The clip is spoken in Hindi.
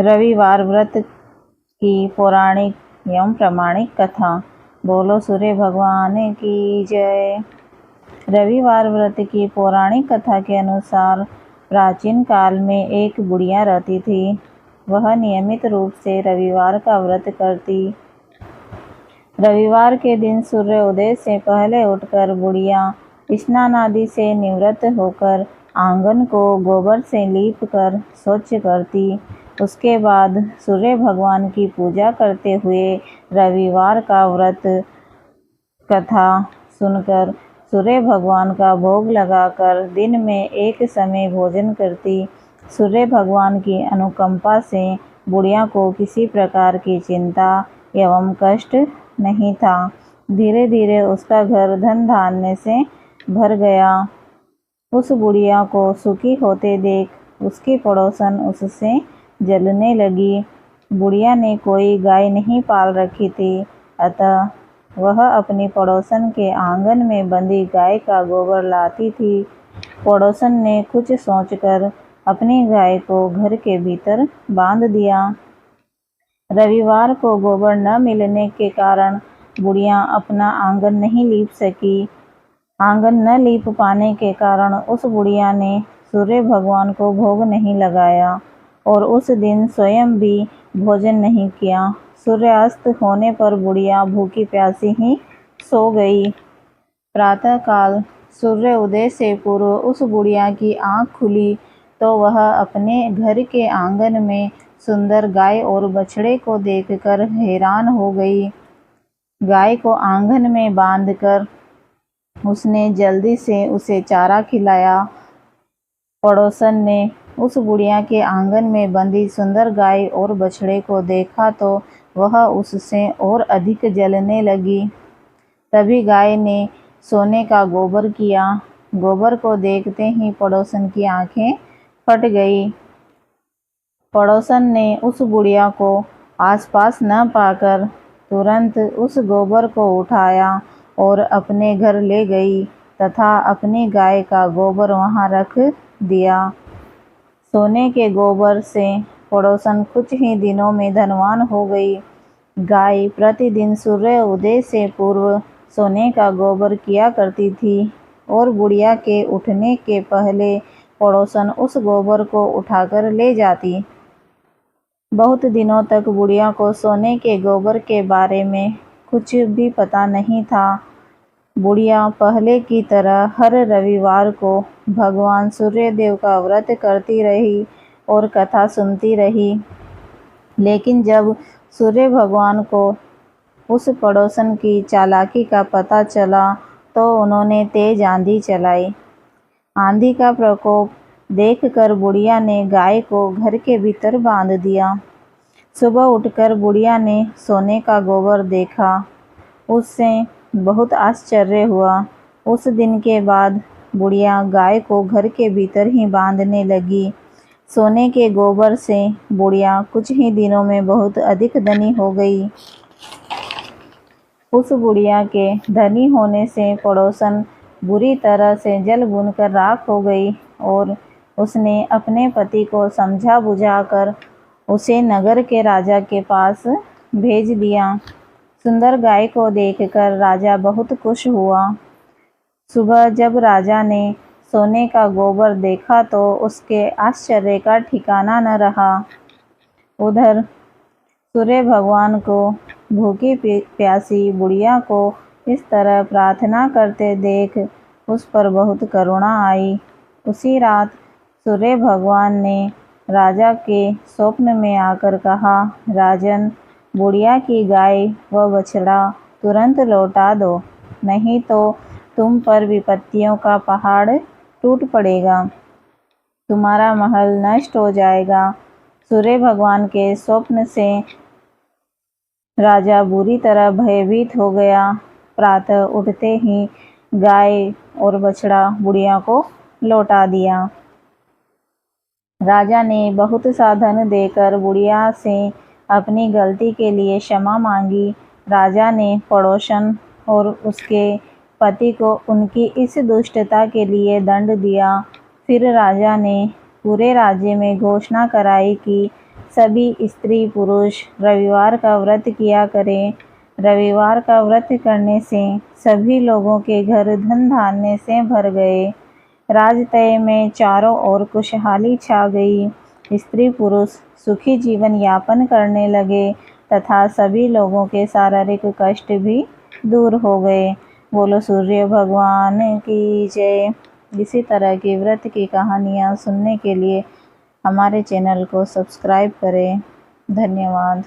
रविवार व्रत की पौराणिक एवं प्रामाणिक कथा। बोलो सूर्य भगवान की जय। रविवार व्रत की पौराणिक कथा के अनुसार प्राचीन काल में एक बुढ़िया रहती थी। वह नियमित रूप से रविवार का व्रत करती। रविवार के दिन सूर्य उदय से पहले उठकर बुढ़िया स्नान आदि से निवृत्त होकर आंगन को गोबर से लीप कर स्वच्छ करती। उसके बाद सूर्य भगवान की पूजा करते हुए रविवार का व्रत कथा सुनकर सूर्य भगवान का भोग लगाकर दिन में एक समय भोजन करती। सूर्य भगवान की अनुकंपा से बुढ़िया को किसी प्रकार की चिंता एवं कष्ट नहीं था। धीरे धीरे उसका घर धन धान्य से भर गया। उस बुढ़िया को सुखी होते देख उसकी पड़ोसन उससे जलने लगी। बुढ़िया ने कोई गाय नहीं पाल रखी थी, अतः वह अपनी पड़ोसन के आंगन में बंधी गाय का गोबर लाती थी। पड़ोसन ने कुछ सोचकर अपनी गाय को घर के भीतर बांध दिया। रविवार को गोबर न मिलने के कारण बुढ़िया अपना आंगन नहीं लीप सकी। आंगन न लीप पाने के कारण उस बुढ़िया ने सूर्य भगवान को भोग नहीं लगाया और उस दिन स्वयं भी भोजन नहीं किया। सूर्यास्त होने पर बुढ़िया भूखी प्यासी ही सो गई। प्रातःकाल सूर्य उदय से पूर्व उस बुढ़िया की आँख खुली तो वह अपने घर के आंगन में सुंदर गाय और बछड़े को देखकर हैरान हो गई। गाय को आंगन में बांधकर उसने जल्दी से उसे चारा खिलाया। पड़ोसन ने उस बुढ़िया के आंगन में बंधी सुंदर गाय और बछड़े को देखा तो वह उससे और अधिक जलने लगी। तभी गाय ने सोने का गोबर किया। गोबर को देखते ही पड़ोसन की आंखें फट गई। पड़ोसन ने उस बुढ़िया को आसपास न पाकर तुरंत उस गोबर को उठाया और अपने घर ले गई तथा अपनी गाय का गोबर वहां रख दिया। सोने के गोबर से पड़ोसन कुछ ही दिनों में धनवान हो गई। गाय प्रतिदिन सूर्य उदय से पूर्व सोने का गोबर किया करती थी और बुढ़िया के उठने के पहले पड़ोसन उस गोबर को उठाकर ले जाती। बहुत दिनों तक बुढ़िया को सोने के गोबर के बारे में कुछ भी पता नहीं था। बुढ़िया पहले की तरह हर रविवार को भगवान सूर्यदेव का व्रत करती रही और कथा सुनती रही। लेकिन जब सूर्य भगवान को उस पड़ोसन की चालाकी का पता चला तो उन्होंने तेज आंधी चलाई। आंधी का प्रकोप देखकर बुढ़िया ने गाय को घर के भीतर बांध दिया। सुबह उठकर बुढ़िया ने सोने का गोबर देखा। उससे बहुत आश्चर्य हुआ। उस दिन के बाद बुढ़िया गाय को घर के भीतर ही बांधने लगी। सोने के गोबर से बुढ़िया कुछ ही दिनों में बहुत अधिक धनी हो गई। उस बुढ़िया के धनी होने से पड़ोसन बुरी तरह से जल भुनकर राख हो गई और उसने अपने पति को समझा बुझाकर उसे नगर के राजा के पास भेज दिया। सुंदर गाय को देखकर राजा बहुत खुश हुआ। सुबह जब राजा ने सोने का गोबर देखा तो उसके आश्चर्य का ठिकाना न रहा। उधर सूर्य भगवान को भूखी प्यासी बुढ़िया को इस तरह प्रार्थना करते देख उस पर बहुत करुणा आई। उसी रात सूर्य भगवान ने राजा के स्वप्न में आकर कहा, राजन, बुढ़िया की गाय व बछड़ा तुरंत लौटा दो, नहीं तो तुम पर विपत्तियों का पहाड़ टूट पड़ेगा, तुम्हारा महल नष्ट हो जाएगा। सूर्य भगवान के स्वप्न से राजा बुरी तरह भयभीत हो गया। प्रातः उठते ही गाय और बछड़ा बुढ़िया को लौटा दिया। राजा ने बहुत सा धन देकर बुढ़िया से अपनी गलती के लिए क्षमा मांगी। राजा ने पड़ोसन और उसके पति को उनकी इस दुष्टता के लिए दंड दिया। फिर राजा ने पूरे राज्य में घोषणा कराई कि सभी स्त्री पुरुष रविवार का व्रत किया करें। रविवार का व्रत करने से सभी लोगों के घर धन धान्य से भर गए। राजतय में चारों ओर खुशहाली छा गई। स्त्री पुरुष सुखी जीवन यापन करने लगे तथा सभी लोगों के शारीरिक कष्ट भी दूर हो गए। बोलो सूर्य भगवान की जय। इसी तरह की व्रत की कहानियाँ सुनने के लिए हमारे चैनल को सब्सक्राइब करें। धन्यवाद।